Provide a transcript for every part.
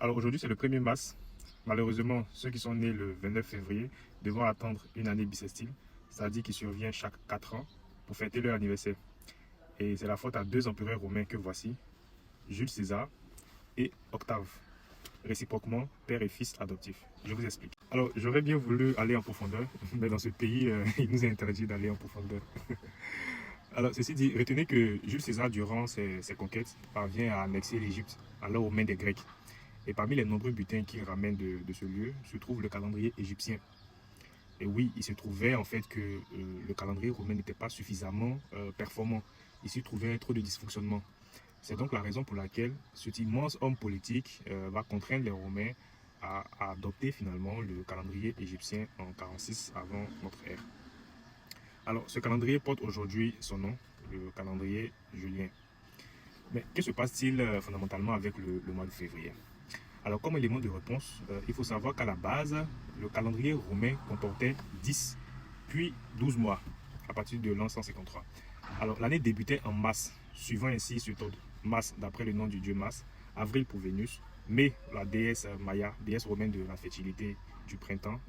Alors aujourd'hui, c'est le 1er mars. Malheureusement, ceux qui sont nés le 29 février devront attendre une année bissextile, c'est-à-dire qui survient chaque 4 ans pour fêter leur anniversaire. Et c'est la faute à deux empereurs romains que voici, Jules César et Octave, réciproquement père et fils adoptifs. Je vous explique. Alors, j'aurais bien voulu aller en profondeur, mais dans ce pays, il nous est interdit d'aller en profondeur. Alors, ceci dit, retenez que Jules César, durant ses conquêtes, parvient à annexer l'Égypte, alors aux mains des Grecs. Et parmi les nombreux butins qu'il ramène de ce lieu, se trouve le calendrier égyptien. Et oui, il se trouvait en fait que le calendrier romain n'était pas suffisamment performant. Il s'y trouvait trop de dysfonctionnements. C'est donc la raison pour laquelle cet immense homme politique va contraindre les Romains à adopter finalement le calendrier égyptien en 46 avant notre ère. Alors, ce calendrier porte aujourd'hui son nom, le calendrier julien. Mais que se passe-t-il fondamentalement avec le mois de février? Alors, comme élément de réponse, il faut savoir qu'à la base, le calendrier romain comportait 10 puis 12 mois à partir de l'an 153. Alors, l'année débutait en mars, suivant ainsi ce ordre. Mars, d'après le nom du dieu Mars, avril pour Vénus, mai, la déesse Maya, déesse romaine de la fertilité du printemps,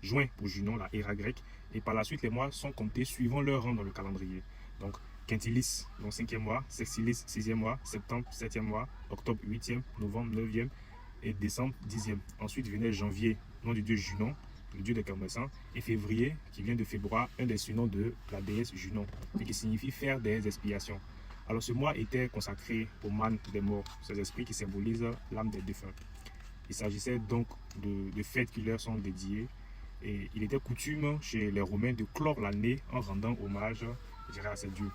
juin pour Junon, la Héra grecque, et par la suite, les mois sont comptés suivant leur rang dans le calendrier. Donc, Quintilis, donc 5e mois, Sextilis, 6e mois, septembre, 7e mois, octobre, 8e, novembre, 9e et décembre, 10e. Ensuite venait janvier, nom du dieu Junon, le dieu des commerçants, et février, qui vient de février, un des surnoms de la déesse Junon, et qui signifie faire des expiations. Alors ce mois était consacré aux mânes des morts, ces esprits qui symbolisent l'âme des défunts. Il s'agissait donc de fêtes qui leur sont dédiées, et il était coutume chez les Romains de clore l'année en rendant hommage, je dirais, à ces dieux.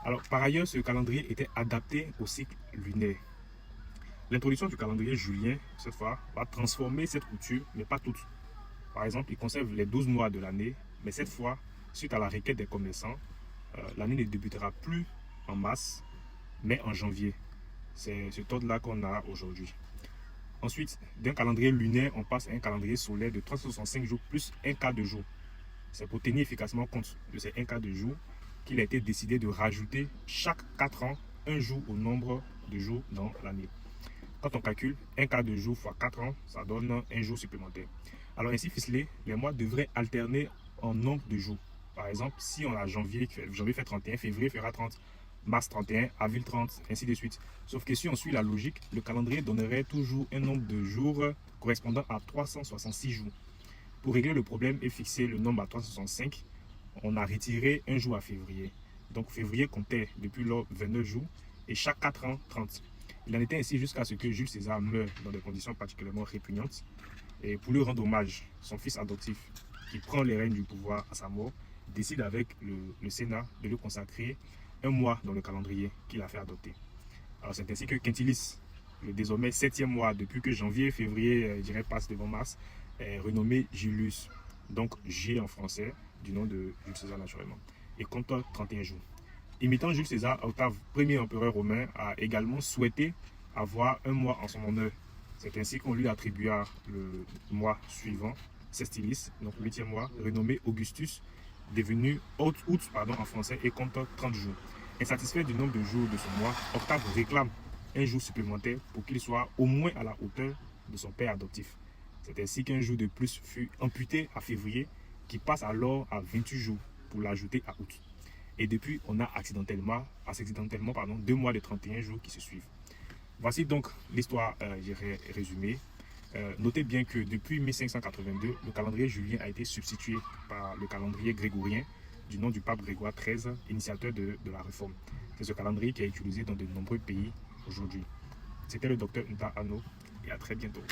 Alors, par ailleurs, ce calendrier était adapté au cycle lunaire. L'introduction du calendrier julien, cette fois, va transformer cette coutume, mais pas toute. Par exemple, il conserve les 12 mois de l'année, mais cette fois, suite à la requête des commerçants, l'année ne débutera plus en mars, mais en janvier. C'est ce ordre-là qu'on a aujourd'hui. Ensuite, d'un calendrier lunaire, on passe à un calendrier solaire de 365 jours plus un quart de jour. C'est pour tenir efficacement compte de ces un quart de jour qu'il a été décidé de rajouter chaque 4 ans un jour au nombre de jours dans l'année. Quand on calcule un quart de jour fois 4 ans, ça donne un jour supplémentaire. Alors ainsi ficelé, les mois devraient alterner en nombre de jours. Par exemple, si on a janvier fait 31, février fera 30, mars 31, avril 30, ainsi de suite. Sauf que si on suit la logique, le calendrier donnerait toujours un nombre de jours correspondant à 366 jours. Pour régler le problème et fixer le nombre à 365, on a retiré un jour à février. Donc février comptait depuis lors 29 jours et chaque 4 ans 30. Il en était ainsi jusqu'à ce que Jules César meure dans des conditions particulièrement répugnantes. Et pour lui rendre hommage, son fils adoptif, qui prend les rênes du pouvoir à sa mort, décide avec le Sénat de lui consacrer un mois dans le calendrier qu'il a fait adopter. Alors c'est ainsi que Quintilis, le désormais 7e mois depuis que janvier, février, passe devant mars, est renommé Julius, donc J en français, du nom de Jules César naturellement, et compte 31 jours. Imitant Jules César, Octave, premier empereur romain, a également souhaité avoir un mois en son honneur. C'est ainsi qu'on lui attribua le mois suivant, Sextilis, donc 8e mois, renommé Augustus, devenu août en français et compte 30 jours. Insatisfait du nombre de jours de ce mois, Octave réclame un jour supplémentaire pour qu'il soit au moins à la hauteur de son père adoptif. C'est ainsi qu'un jour de plus fut amputé à février, qui passe alors à 28 jours pour l'ajouter à août. Et depuis, on a accidentellement 2 mois de 31 jours qui se suivent. Voici donc l'histoire résumée. Notez bien que depuis 1582, le calendrier julien a été substitué par le calendrier grégorien du nom du pape Grégoire XIII, initiateur de la réforme. C'est ce calendrier qui est utilisé dans de nombreux pays aujourd'hui. C'était le docteur Nta Ano et à très bientôt.